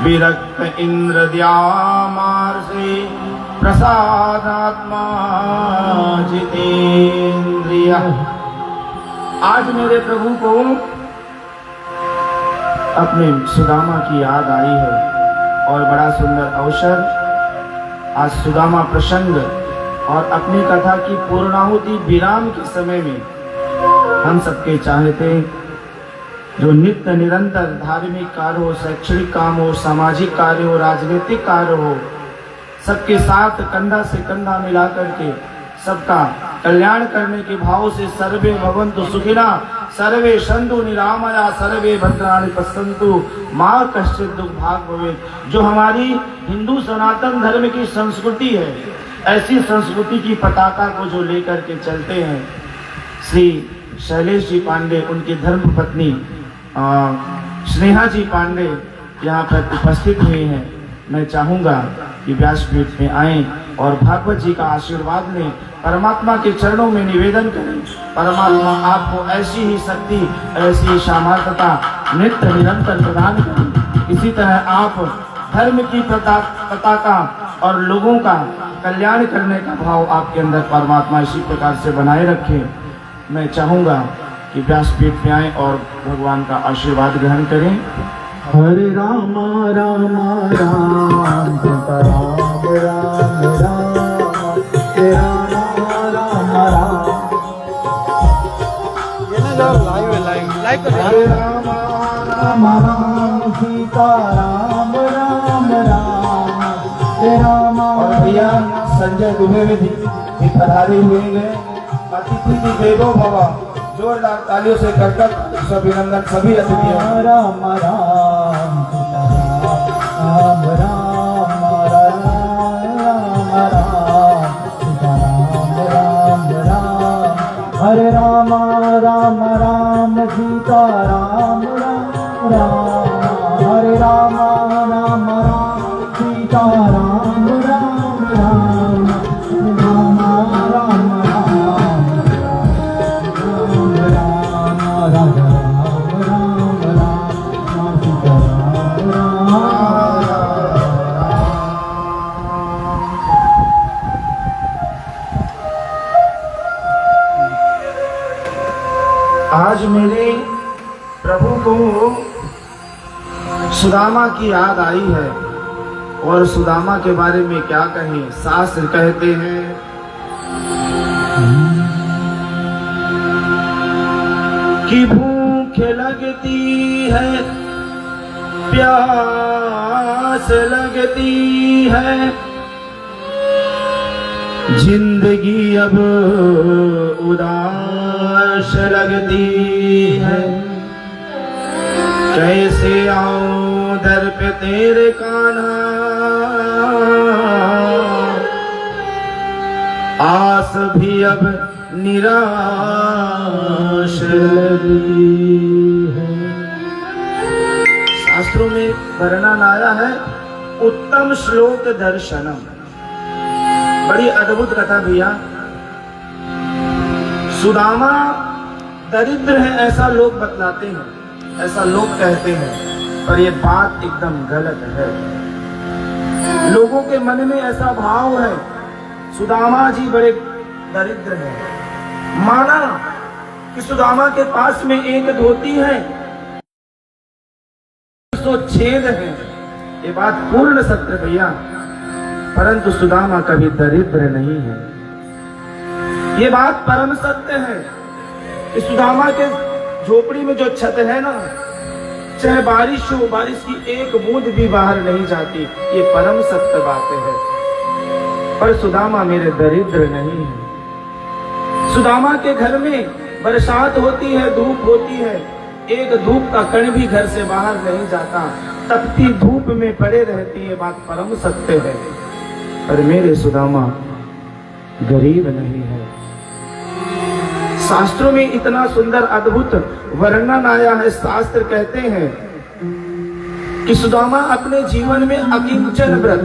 विरक्त इंद्रद्यामार्षे प्रसादात्मा जितेन्द्रिय। आज मेरे प्रभु को अपने सुदामा की याद आई है और बड़ा सुंदर अवसर। आज सुदामा प्रसंग और अपनी कथा की पूर्णाहुति विराम के समय में हम सबके चाहते जो नित्य निरंतर धार्मिक कार्य हो, शैक्षणिक काम हो, सामाजिक कार्य हो, राजनीतिक कार्य हो, सबके साथ कंधा से कंधा मिला करके सबका कल्याण करने के भाव से सर्वे भवन्तु सुखिना सर्वे सन्तु निरामया सर्वे भद्राणि पश्यन्तु मां कश्चित् दुख भाग भवेत्। जो हमारी हिंदू सनातन धर्म की संस्कृति है, ऐसी संस्कृति की पताका को जो लेकर के चलते हैं श्री शैलेश जी पांडे, उनकी धर्म पत्नी स्नेहा जी पांडे यहाँ पर उपस्थित हुए हैं। मैं चाहूँगा कि व्यासपीठ में आएं और भागवत जी का आशीर्वाद लें, परमात्मा के चरणों में निवेदन करें। परमात्मा आपको ऐसी ही शक्ति, ऐसी ही सामर्थ्यता नित्य निरंतर प्रदान करें। इसी तरह आप धर्म की पताका और लोगों का कल्याण करने का भाव आपके अंदर परमात्मा इसी प्रकार से बनाए रखें। मैं चाहूँगा कि व्यासपीठ में आए और भगवान का आशीर्वाद ग्रहण करें। हरे राम राम राम सीता राम राम राम हे राम राम राम। ये ना जाओ लाइव कर। हरे राम राम राम सीता राम राम राम हे राम। और भैया संजय दुबे में भी पधारे हुए हैं। अतिथि की देवो भव, जोरदार तालियों से करकर अभिनंदन सभी अतिथियों। राम राम सीता राम राम राम राम सीता राम राम। हरे राम राम राम सीता राम राम। हरे राम राम राम सीता राम राम राम राम आज मेरे प्रभु को सुदामा की याद आई है और सुदामा के बारे में क्या कहें। शास्त्र कहते हैं कि भूख लगती है, प्यास लगती है, जिंदगी अब उदास लगती है। कैसे आऊं दर पे तेरे कान्हा, आस भी अब निराश लगी है। शास्त्रों में वर्णन आया है उत्तम श्लोक दर्शनम। बड़ी अद्भुत कथा भैया। सुदामा दरिद्र है ऐसा लोग बतलाते हैं, ऐसा लोग कहते हैं, पर ये बात एकदम गलत है। लोगों के मन में ऐसा भाव है सुदामा जी बड़े दरिद्र हैं। माना कि सुदामा के पास में एक धोती है, 100 छेद है, ये बात पूर्ण सत्य भैया। परंतु सुदामा कभी दरिद्र नहीं है, ये बात परम सत्य है कि सुदामा के झोपड़ी में जो छत है ना, चाहे बारिश हो, बारिश की एक बूंद भी बाहर नहीं जाती, ये परम सत्य बातें है। पर सुदामा मेरे दरिद्र नहीं है। सुदामा के घर में बरसात होती है, धूप होती है, एक धूप का कण भी घर से बाहर नहीं जाता, तपती धूप में पड़े रहती है, बात परम सत्य है। पर मेरे सुदामा गरीब नहीं है। शास्त्रों में इतना सुंदर अद्भुत वर्णन आया है। शास्त्र कहते हैं कि सुदामा अपने जीवन में अकिंचन व्रत,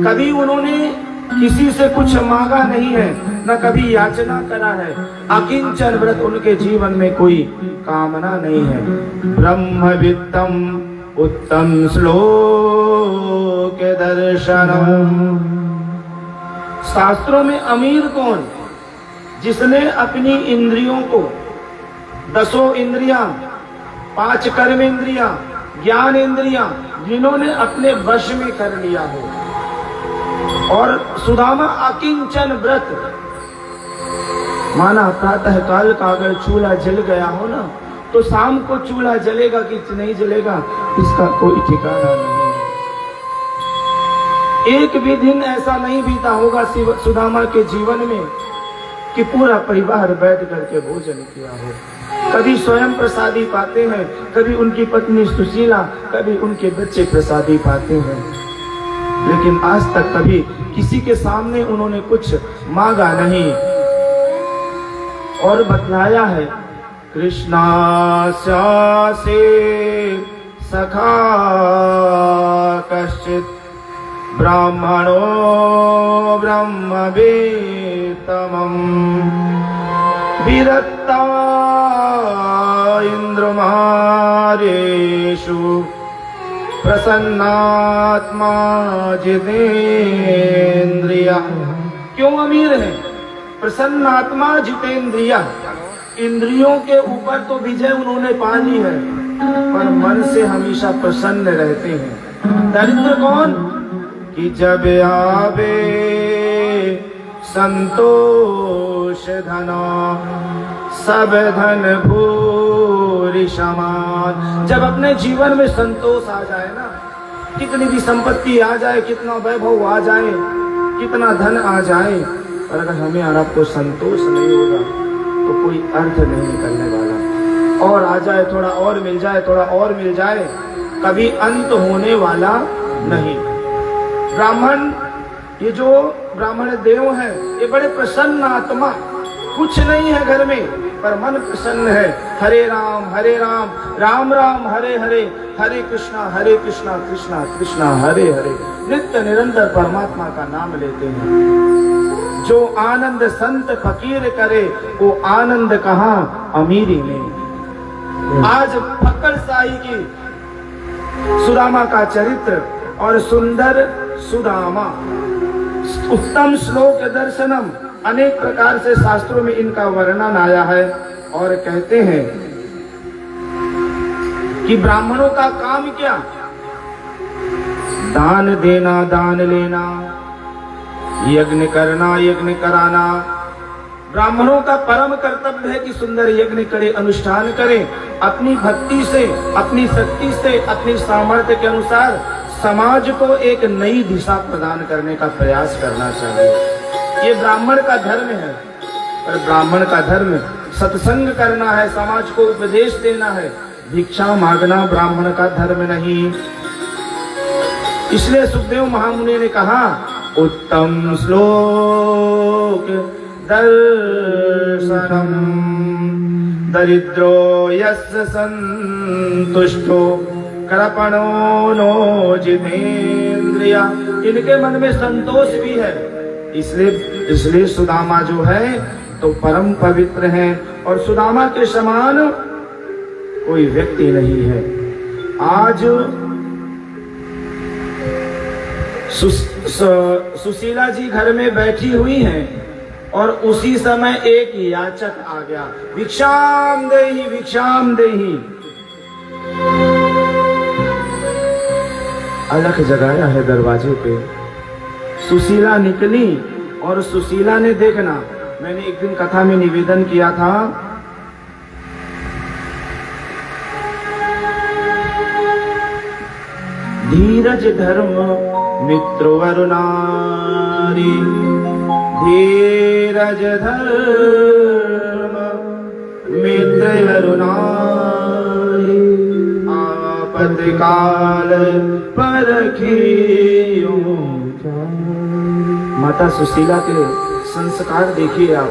कभी उन्होंने किसी से कुछ मांगा नहीं है, न कभी याचना करा है। अकिंचन व्रत, उनके जीवन में कोई कामना नहीं है। ब्रह्म वित्तम उत्तम श्लोक दर्शनम। शास्त्रों में अमीर कौन? जिसने अपनी इंद्रियों को 10 इंद्रियां, 5 कर्म इंद्रियां, ज्ञान इंद्रियां, जिन्होंने अपने वश में कर लिया हो। और सुदामा अकिंचन व्रत, माना प्रातः काल का अगर चूल्हा जल गया हो ना, तो शाम को चूल्हा जलेगा कि नहीं जलेगा इसका कोई ठिकाना नहीं। एक भी दिन ऐसा नहीं बीता होगा सुदामा के जीवन में कि पूरा परिवार बैठ करके भोजन किया हो। कभी स्वयं प्रसादी पाते हैं, कभी उनकी पत्नी सुशीला, कभी उनके बच्चे प्रसादी पाते हैं, लेकिन आज तक कभी किसी के सामने उन्होंने कुछ मांगा नहीं। और बतलाया है, कृष्णास्यासे सखा कश्चित ब्राह्मणो ब्रह्मवेत्तमम् विरक्ता इंद्रमारेषु प्रसन्नात्मा जितेन्द्रिया। क्यों अमीर है? प्रसन्नात्मा जितेन्द्रिया। इंद्रियों के ऊपर तो विजय उन्होंने पा ली है, पर मन से हमेशा प्रसन्न रहते हैं। दरिद्र कौन? कि जब आवे संतोष धना सब धन भूरि समान। जब अपने जीवन में संतोष आ जाए ना, कितनी भी संपत्ति आ जाए, कितना वैभव आ जाए, कितना धन आ जाए, पर अगर हमें और आपको संतोष नहीं होगा तो कोई अर्थ नहीं निकलने वाला। और आ जाए, थोड़ा और मिल जाए, थोड़ा और मिल जाए, कभी अंत होने वाला नहीं। ब्राह्मण, ये जो ब्राह्मण देव हैं, ये बड़े प्रसन्न आत्मा, कुछ नहीं है घर में पर मन प्रसन्न है। हरे राम राम राम हरे हरे, हरे कृष्णा कृष्णा कृष्णा हरे हरे। नित्य निरंतर परमात्मा का नाम लेते हैं। जो आनंद संत फकीर करे, वो आनंद कहाँ अमीरी में। आज फक्कड़ साई की सुदामा का चरित्र और सुंदर सुदामा, उत्तम श्लोक दर्शनम, अनेक प्रकार से शास्त्रों में इनका वर्णन आया है। और कहते हैं कि ब्राह्मणों का काम क्या? दान देना, दान लेना, यज्ञ करना, यज्ञ कराना। ब्राह्मणों का परम कर्तव्य है कि सुंदर यज्ञ करे, अनुष्ठान करें, अपनी भक्ति से, अपनी शक्ति से, अपनी सामर्थ्य के अनुसार समाज को एक नई दिशा प्रदान करने का प्रयास करना चाहिए। ये ब्राह्मण का धर्म है। पर ब्राह्मण का धर्म सत्संग करना है, समाज को उपदेश देना है। भिक्षा मांगना ब्राह्मण का धर्म नहीं। इसलिए सुखदेव महामुनि ने कहा, उत्तम श्लोक दर्शनम दरिद्रो यस्य संतुष्टो कृपणो नो जितेन्द्रिया। इनके मन में संतोष भी है, इसलिए सुदामा जो है तो परम पवित्र है। और सुदामा के समान कोई व्यक्ति नहीं है। आज सुशीला जी घर में बैठी हुई हैं और उसी समय एक याचक आ गया, भिक्षाम देहि भिक्षाम देहि। अलख जगाया है दरवाजे पे। सुशीला निकली और सुशीला ने देखना, मैंने एक दिन कथा में निवेदन किया था, धीरज धर्म मित्र वरुणारी, धीरज धर्म मित्र वरुणारी, आपत्ति काल परखियो। माता सुशीला के संस्कार देखिए आप।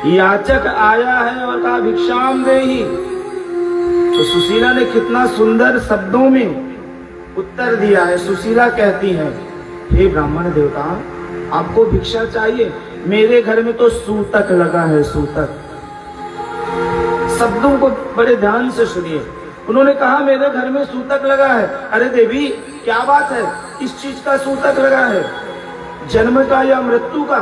याचक आया है और कहा भिक्षाम देहि, तो सुशीला ने कितना सुंदर शब्दों में उत्तर दिया है। सुशीला कहती है, हे ब्राह्मण देवता, आपको भिक्षा चाहिए? मेरे घर में तो सूतक लगा है, सूतक। शब्दों को बड़े ध्यान से सुनिए। उन्होंने कहा मेरे घर में सूतक लगा है। अरे देवी क्या बात है, किस चीज का सूतक लगा है, जन्म का या मृत्यु का?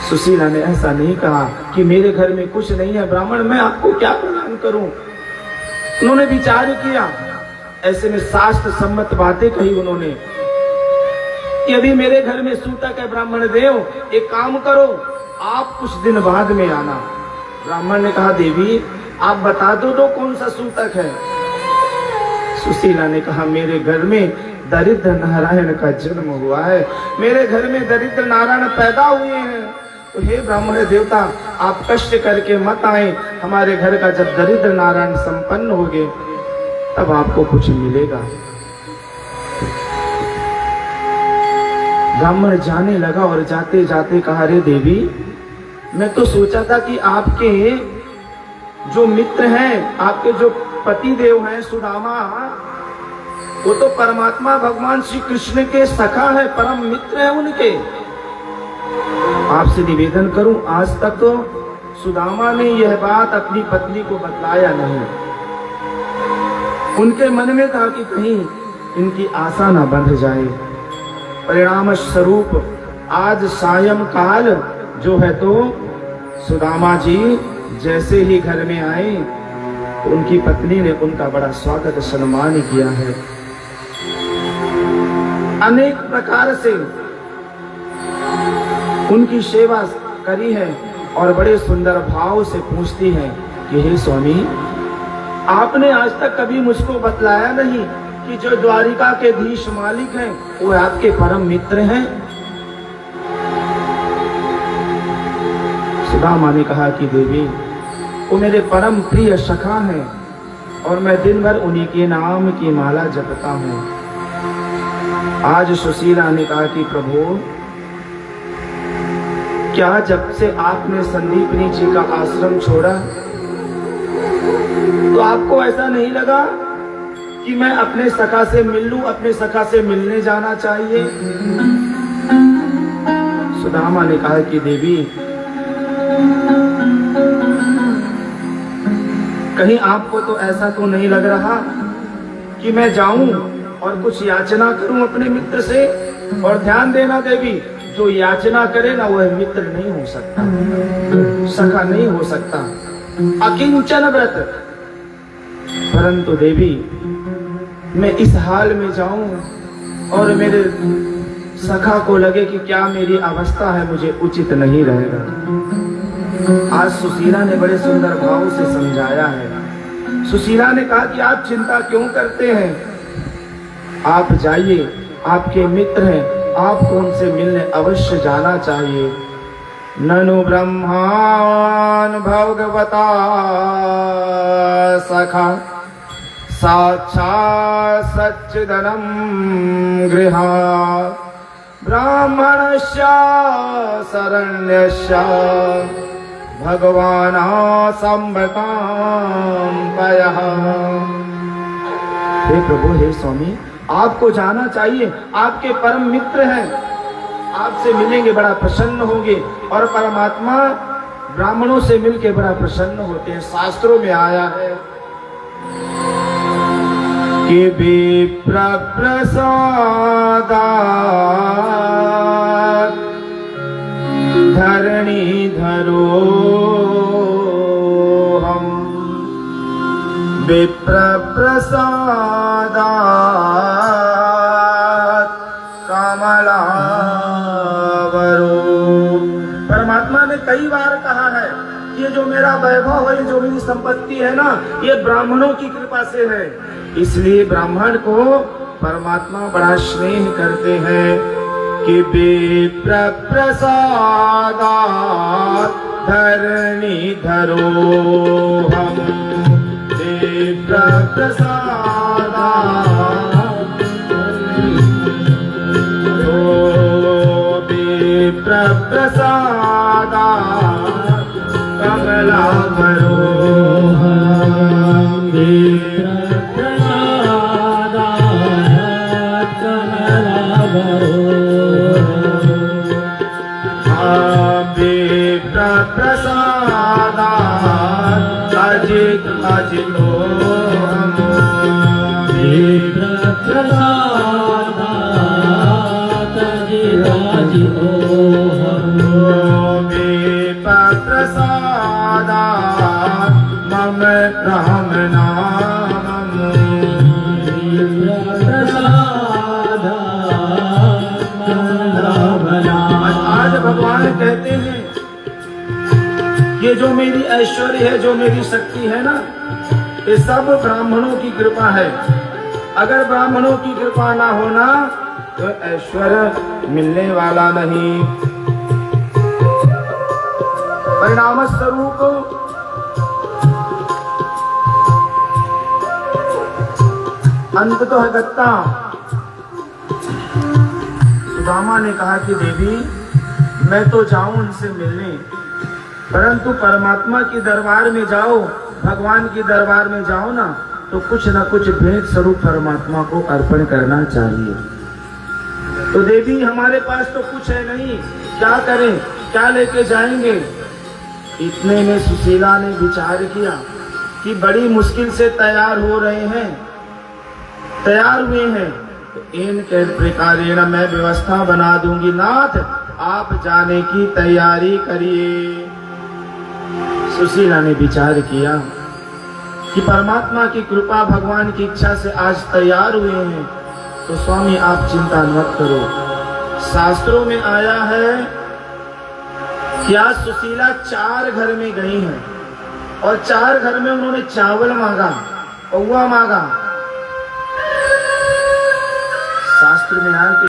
सुशीला ने ऐसा नहीं कहा कि मेरे घर में कुछ नहीं है ब्राह्मण, मैं आपको क्या प्रदान करूं। उन्होंने विचार किया, ऐसे में शास्त्र सम्मत बातें कही उन्होंने। यदि मेरे घर में सूतक है ब्राह्मण देव, एक काम करो, आप कुछ दिन बाद में आना। ब्राह्मण ने कहा देवी आप बता दो तो कौन सा सूतक है। सुशीला ने कहा मेरे घर में दरिद्र नारायण का जन्म हुआ है, मेरे घर में दरिद्र नारायण पैदा हुए हैं। तो हे ब्राह्मण देवता आप कष्ट करके मत आए, हमारे घर का जब दरिद्र नारायण संपन्न होंगे तब आपको कुछ मिलेगा। ब्राह्मण जाने लगा और जाते जाते कहा रे देवी मैं तो सोचा था कि आपके जो मित्र हैं, आपके जो पति देव हैं सुदामा, वो तो परमात्मा भगवान श्री कृष्ण के सखा है, परम मित्र है उनके। आपसे निवेदन करूं, आज तक तो सुदामा ने यह बात अपनी पत्नी को बतलाया नहीं। उनके मन में था कि कहीं इनकी आशा ना बंध जाए। परिणाम स्वरूप आज सायं काल जो है तो सुदामा जी जैसे ही घर में आए तो उनकी पत्नी ने उनका बड़ा स्वागत सम्मान किया है। अनेक प्रकार से उनकी सेवा करी है और बड़े सुंदर भाव से पूछती है कि हे स्वामी आपने आज तक कभी मुझको बतलाया नहीं कि जो द्वारिका के धीश मालिक हैं वो आपके परम मित्र हैं। सुदामा ने कहा कि देवी वो मेरे परम प्रिय सखा हैं और मैं दिन भर उन्हीं के नाम की माला जपता हूँ। आज सुशीला ने कहा कि प्रभु क्या जब से आपने संदीपनी जी का आश्रम छोड़ा तो आपको ऐसा नहीं लगा कि मैं अपने सखा से मिल लूं, अपने सखा से मिलने जाना चाहिए? सुदामा ने कहा कि देवी कहीं आपको तो ऐसा तो नहीं लग रहा कि मैं जाऊं और कुछ याचना करूं अपने मित्र से? और ध्यान देना देवी, जो याचना करे ना वह मित्र नहीं हो सकता, सखा नहीं हो सकता, अकिंचन व्रत। परंतु देवी मैं इस हाल में जाऊं और मेरे सखा को लगे कि क्या मेरी अवस्था है, मुझे उचित नहीं रहेगा। आज सुशीला ने बड़े सुंदर भाव से समझाया है। सुशीला ने कहा कि आप चिंता क्यों करते हैं, आप जाइए, आपके मित्र हैं, आपको उनसे मिलने अवश्य जाना चाहिए। ननु ब्रह्मान् भगवता सखा साक्षात् सच्चिदनं गृहात् ब्राह्मणस्य शरण्यस्य भगवान् सम्मतां पयः। हे प्रभु, हे स्वामी, आपको जाना चाहिए, आपके परम मित्र हैं, आपसे मिलेंगे बड़ा प्रसन्न होंगे। और परमात्मा ब्राह्मणों से मिलके बड़ा प्रसन्न होते हैं। शास्त्रों में आया है कि विप्र प्रसादात् धरणीधरो हम, विप्र प्रसादात् कमलावरो। परमात्मा ने कई बार कहा है कि ये जो मेरा वैभव है, जो मेरी संपत्ति है ना, ये ब्राह्मणों की कृपा से है। इसलिए ब्राह्मण को परमात्मा बड़ा स्नेह करते हैं कि विप्र प्रसादात् धरणीधरो हम, विप्र प्रसादात् विप्र प्रसादात् कमलावरो हम, विप्र प्रसादात् अजितो प्रसादात जिराजितो प्रसादात मम राम नामम् आज भगवान कहते हैं ये जो मेरी ऐश्वर्य है, जो मेरी शक्ति है ना, ये सब ब्राह्मणों की कृपा है। अगर ब्राह्मणों की कृपा ना होना तो ऐश्वर्य मिलने वाला नहीं। परिणाम स्वरूप अंत तो है गत्ता। सुदामा ने कहा कि देवी मैं तो जाऊं उनसे मिलने, परंतु परमात्मा के दरबार में जाओ, भगवान के दरबार में जाओ ना, तो कुछ न कुछ भेंट स्वरूप परमात्मा को अर्पण करना चाहिए। तो देवी हमारे पास तो कुछ है नहीं, क्या करें, क्या लेके जाएंगे। इतने में सुशीला ने विचार किया कि बड़ी मुश्किल से तैयार हो रहे हैं, तैयार हुए हैं, तो इनके प्रकारेण मैं व्यवस्था बना दूंगी। नाथ आप जाने की तैयारी करिए। सुशीला ने विचार किया कि परमात्मा की कृपा, भगवान की इच्छा से आज तैयार हुए हैं, तो स्वामी आप चिंता मत करो। शास्त्रों में आया है कि आज सुशीला 4 घर में गई हैं और 4 घर में उन्होंने चावल मांगा, पौवा मांगा। शास्त्र में आया कि